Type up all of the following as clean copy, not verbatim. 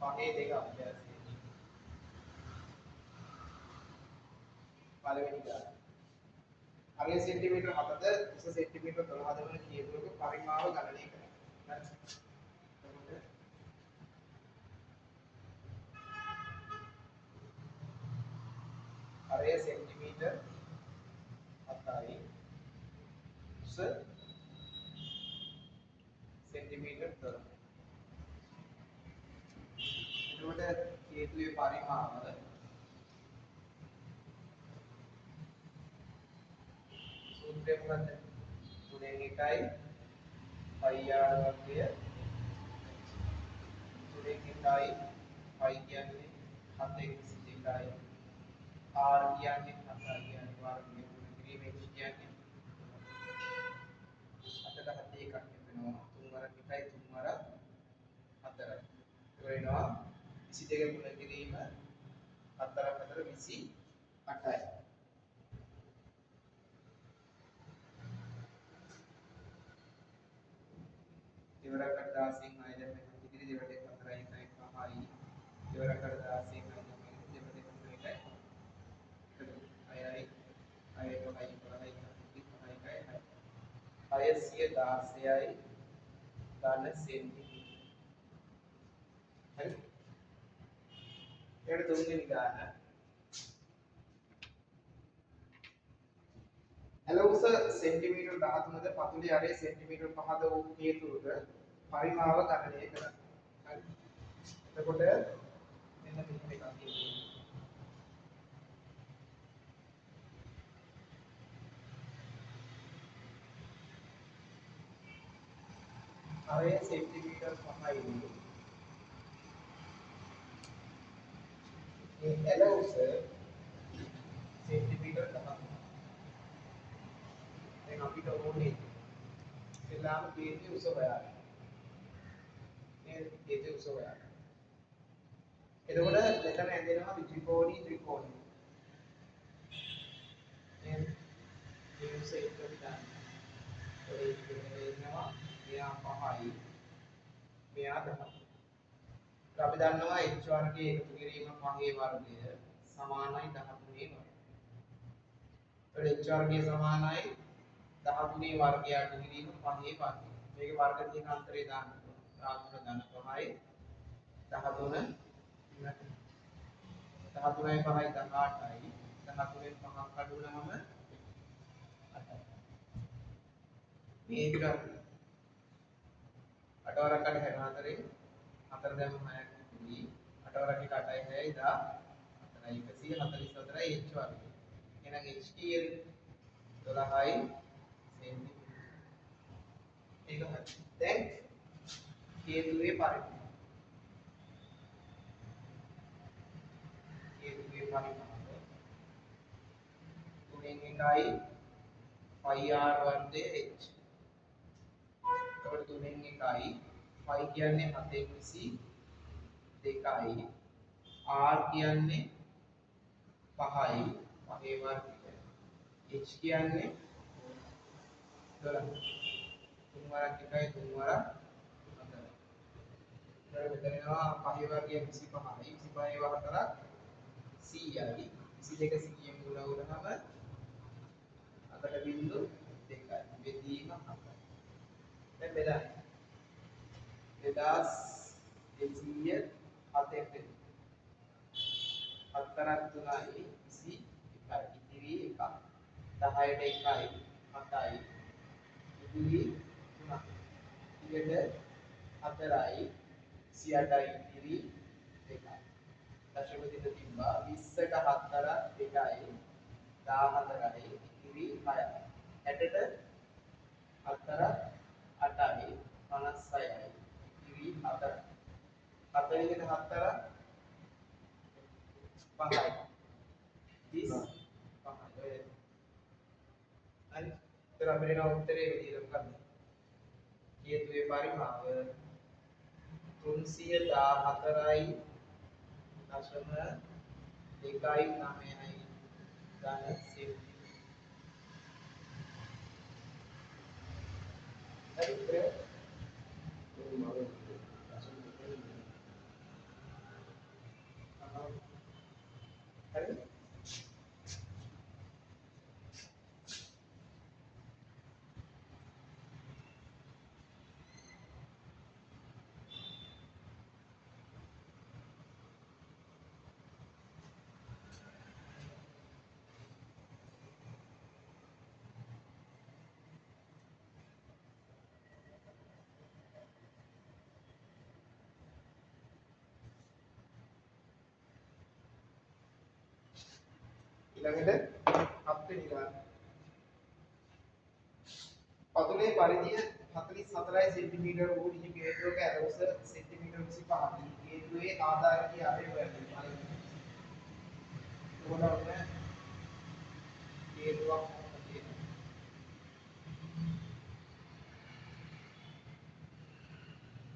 පහේ දෙක අභ්‍යාසය. පළවෙනි ගාන. අගේ සෙන්ටිමීටර් 7ද උස සෙන්ටිමීටර් 12ද වන කියදුවක පරිමාව ගණනය කරන්න. අරය සෙන්ටිමීටර් 7යි උස සෙන්ටිමීටර් 12. එතකොට කියදුවේ පරිමාව සූත්‍රය මොකද්ද? 3 1යි πr වර්ගය 3 1යි π කියන්නේ 7 1 r කියන්නේ 7යි වර්ගය කිරීම h කියන්නේ 8ට 7 එකක් වෙනවා 3 වරක් 1යි 3 වරක් 4යි ඒ වෙනවා 22 ගුණ කිරීම 4ක් 4 28යි දෙවරක් 16න් 6 දැන් ඉදිරි දෙවට 4යි 1යි 5යි දෙවරක් 16න් 6 දැන් දෙවට 2යි 6යි 6යි 5යි 12යි 616යි ධන සෙන්ටිමීටර. හරි. ඊට තුන්වෙනි ගාන. ඇලවුස සෙන්ටිමීටර් 13ද පතුලේ අරේ සෙන්ටිමීටර් 5ද වූ හේතුවක පරිමාව ගණනය කරන්න. හරි. එතකොට මෙන්න මෙහෙම එකක් තියෙනවා. අරේ සෙන්ටිමීටර් 5යි. මේ ඇලවුස සෙන්ටිමීටර් 13. දැන් අපිට ඕනේ ඉස්ලාම කේන්ද්‍රය උස හොයාගන්න. මේ කේන්ද්‍රය උස හොයාගන්න. එතකොට මෙතන ඇදෙනවා ත්‍රිකෝණී. මේ උස එක විතරයි. ඔය ඉන්නවා මෙයා 5යි. මෙයා 10යි. අපි දන්නවා h වර්ගයේ එකතු කිරීම 5 වර්ගය සමානයි 13 වර්ගය. එතකොට h වර්ගය සමානයි 13 වර්ගය අඩු කිරීම 5 වර්ගය. මේකේ වර්ග තියෙන අන්තරය දාන්න. 13 ධන 5යි 13 13යි 5යි 18යි 13න් 5ක් අඩු වුණාම 8යි. මේ විතර 8 වරක් අඩ 64න් 4 දැම්ම 6ක් ඉතිරි 8 වරක් 1 8යි 6යි 14යි 144යි h වර්ගය. එහෙනම් h කියන්නේ 12යි සෙන්ටිමීටර. ඒක හරි. දැන් හේතුවේ පරිමාණය. හේතුවේ පරිමාණය 3න් 1යි πr වර්ගය h. එතකොට 3න් 1යි π කියන්නේ 722යි r කියන්නේ 5යි 5 වර්ගය h කියන්නේ 12 3 වරක් 1යි 3 වරක් 4යි. ඊට මෙතන එනවා 5 වර්ගය 25යි 25 ඒවා 4ක් 100යි 22 100න් ගුණ වුණාම 4.2යි බෙදීම 7යි. දැන් බෙදන්න 2200 7ෙන් බෙද 4ක් 3යි 21යි ඉතිරි 1 10ට 1යි 7යි ඉතිරි 3ක් ඊට 4යි 28යි ඉතිරි 2යි දශම දින තිබ්බා 20ට 4 2යි 14යි ඉතිරි 6යි 60ට 4 8යි 56යි ඉතිරි 4යි 40කට 4 5යි 35යි ඔය හරි ඒතර අපිට එන උත්තරේ විදිහට මොකක්ද හේතුවේ පරිමාව 314යි දශම 2.9යි ධන සෙන්ටිමීටර. හරි උත්තරය ඊළඟට 7 වෙනි ගාන. පතුලේ පරිධිය 44 සෙන්ටිමීටර වූ දිග ගේට්ටුවක ඇරවුස සෙන්ටිමීටර 25යි. ගේට්ටුවේ ආධාරකයේ අරය වෙනවා. උගලවන්න ගේට්ටුවක් කොහොමද තියෙන්නේ?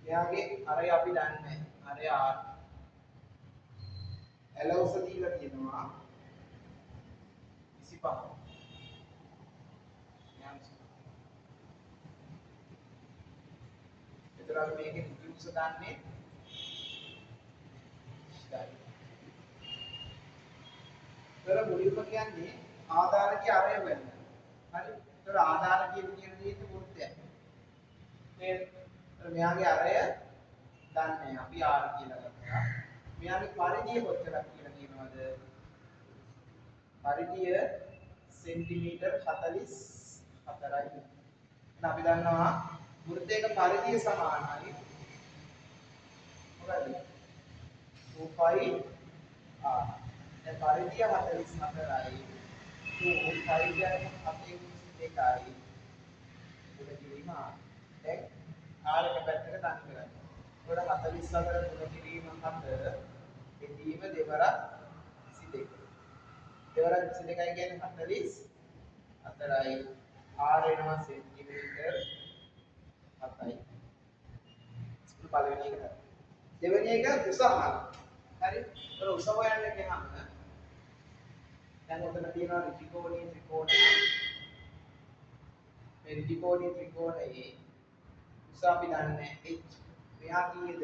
එයාගේ අරය අපි දන්නේ. අරය R. ඇලවුස දීලා තියෙනවා 25. එතකොට මේකේ රිඩියුස් දාන්නේ තර මුලින්ම කියන්නේ ආධාරකයේ අරය වෙන්න. හරි. ඒතර ආධාරකයේ කියන දේ වෘත්තයක්. මේ මෙයාගේ අරය දන්නේ අපි R කියලා ගත්තා. මෙයාගේ පරිධිය කොච්චරක් කියලා කියනවද? පරිධිය සෙන්ටිමීටර් 44යි. එහෙනම් අපි දන්නවා වෘත්තයක පරිධිය සමානයි මොකද? 2πr. දැන් පරිධිය 44යි. 2π කියන්නේ 7 2යි. උඩ කිරීම r. දැන් r එක පැත්තකට තනි කරගන්න. උඩ 44 උඩ කිරීම 7 බෙදීම දෙවරක් 22. දෙවරක් 22යි කියන්නේ 44යි. r එනවා සෙන්ටිමීටර් 7යි. පළවෙනි එක. දෙවෙනි එක උස අහන. හරි. ඒක උස හොයන්න ගියාම දැන් උතන තියෙනවා ත්‍රිකෝණීය ත්‍රිකෝණය. මේ ත්‍රිකෝණීය ත්‍රිකෝණයේ උස අපි දන්නේ h. මෙහා කීයද?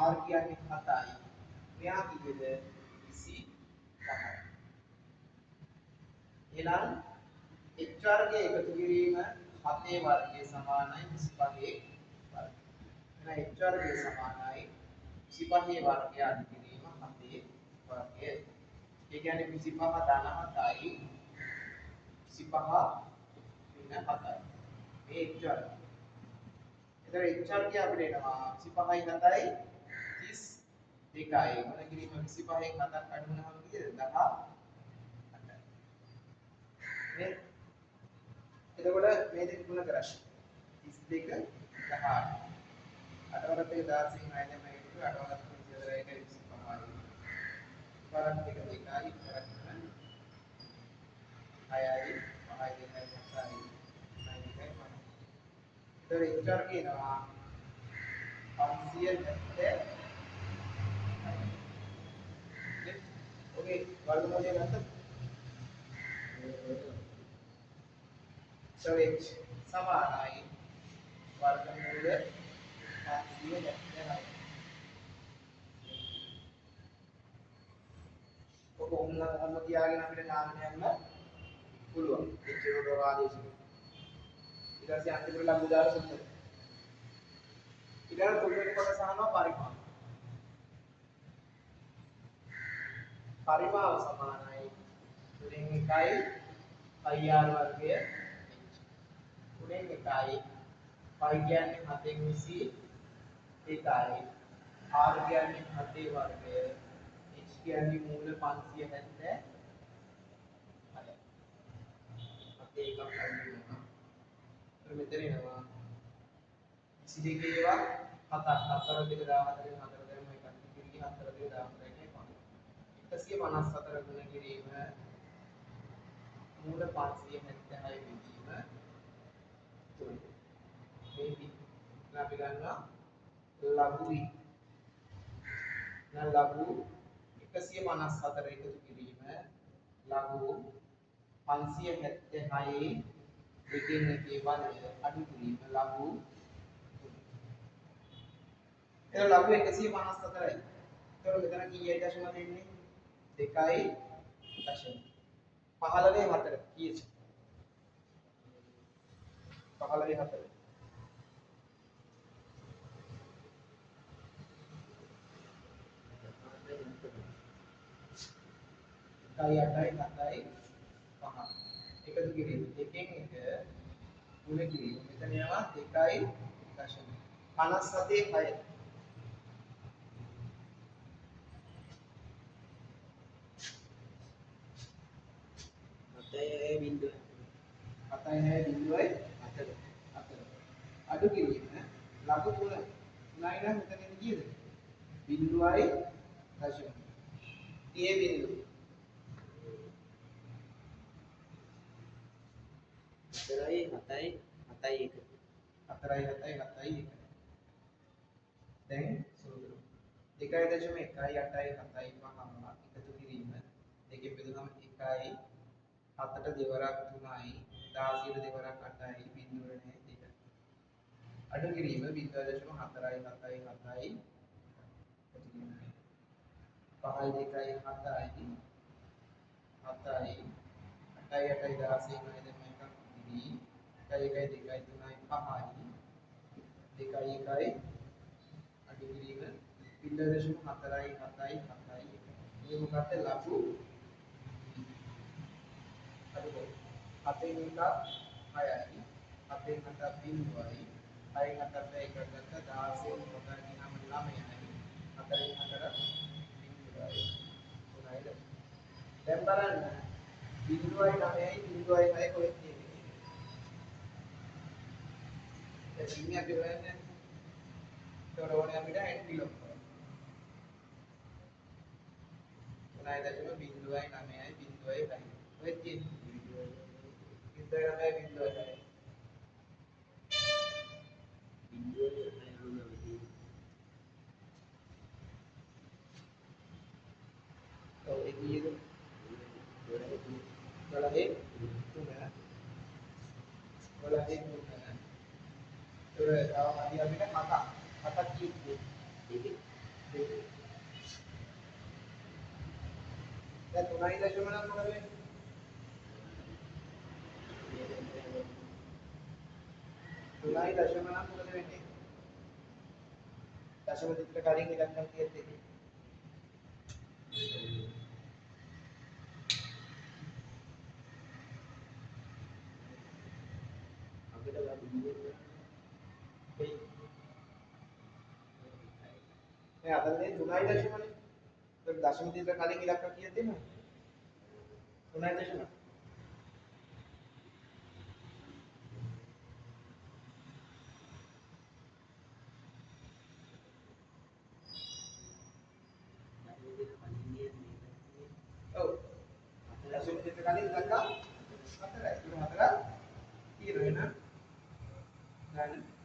r කියන්නේ 7යි. මෙහා කීයද? 25යි. එහෙනම් h වර්ගය එකතු කිරීම 7 වර්ගය සමානයි 25 වර්ගය. එහෙනම් h වර්ගය සමානයි 25 වර්ගය අඩු කිරීම 7 වර්ගය. ඒ කියන්නේ 25 ධන 7යි 25 ඍණ 7යි. මේ h වර්ගය. එතකොට h වර්ගය අපිට එනවා 25යි 7යි 32යි. මොන කිරීම 25න් 7ක් අඩු වුණාම කීයද? 18. නේ? එතකොට මේ දෙක ගුණ කරන්නේ 32 18. අටවරත් එක 16 9 තමයි ඒක අටවරත් 24 එක 25යි. වරක් දෙක 2යි වරක් 6යි 5යි 2යි 7යි 9යි 5යි. ඒතර ඉච්ඡාර කියනවා 570. ඔකේ වර්ගමූලය ගත්තද? So h සමානයි වර්ගමූල 570. ඔක ඔන්න තියාගෙන අපිට නාමය යන්න පුළුවන්. h වල ආදේශය. ඊට පස්සේ අන්තිමට ලඝු දාල සුත්‍රය. ඊළඟ තුන්වෙනි කොටස අහනවා පරිමාව. පරිමාව සමානයි 3 1යි r වර්ගය h. 3 1යි π කියන්නේ 7න් 21යි. r කියන්නේ 7 වර්ගය. h කියන්නේ මූල 570. හරි. 7 එකක් අඩු වෙනවා. මෙතන එනවා 22 ඒවා 7ක් 4 2 14 4 දැම්ම එකක් කිරි 4 2 14 එකයි 154 ගුණ කිරීම මූල 576 බෙදීම 3. මේදී අපි ගන්නවා ලඝු ලඝු 154 එකතු කිරීම ලඝු 576 දෙකෙන් එකේ වර්ගය අඩු කිරීම ලඝු එතන ලඝු 154යි. එතකොට මෙතන කීයයි දශම දෙන්නේ? 2යි දශම. 15 4 කීයද? 15 4. 8යි 7යි 5. එකතු කිරීම දෙකෙන් එක ගුණ කිරීම. මෙතන යනවා 2යි දශම. 57 6. 7.4 අඩු කිරීම ලඝු 3 9 නම් මෙතනදී කීයද? බිඳුවයි දශම. ඒ බිඳුව 4.7.1 දැන් සූත්‍ර 2.187.5 එකතු කිරීම දෙකෙන් බෙදුනම 1යි 7ට දෙවරක් 3යි 16ට දෙවරක් 8යි බිඳුව නැහැ 2 අඩු කිරීම 0.4යි 7යි 7යි 5යි 2යි 7යි 7යි 8යි 8යි 16යි 9 දැන් එකක් කිරි 1යි 1යි 2යි 3යි 5යි 2යි 1යි අඩු කිරීම 0.4යි 7යි 7යි මේ මොකක්ද ලඝු අඩු කරමු 7න් 1 6යි 7න් 7 බිඳුවයි 6න් 7 එකක් ගත්තා 16න් 7 ගියාම 9යි 4න් 4 බිඳුවයි 3යි දැන් බලන්න බිඳුවයි 9යි බිඳුවයි 6යි කොහෙද තියෙන්නේ දැන් සිංහයක් දෙවන්නේ ඒතකොට ඕනේ අපිට ඇන්ටිලොක් කරන්න 3.0.9යි බිඳුවයි 6යි කොහෙද තියෙන්නේ බිඳුවයි 9යි බිඳුවයි 6යි ඔව් ඒ කීයද 12 3 තව අපිට 7ක් කීයද දැන් 3යි දශම නම් මොකද වෙන්නේ 3යි දශම නම් මොකද වෙන්නේ දශම දෙකට කලින් ඉලක්කම් කීයද දෙකේ අපිට ගන්න බිඳුවේ මේ අතනේ 3යි දශමනේ ඒක දශම දෙකට කලින් ඉලක්කම් කීයද දෙන්නේ 3යි දශම ඔව් දශම දෙකට කලින් ඉලක්කම් 4යි 4 කීයද වෙන ගන්න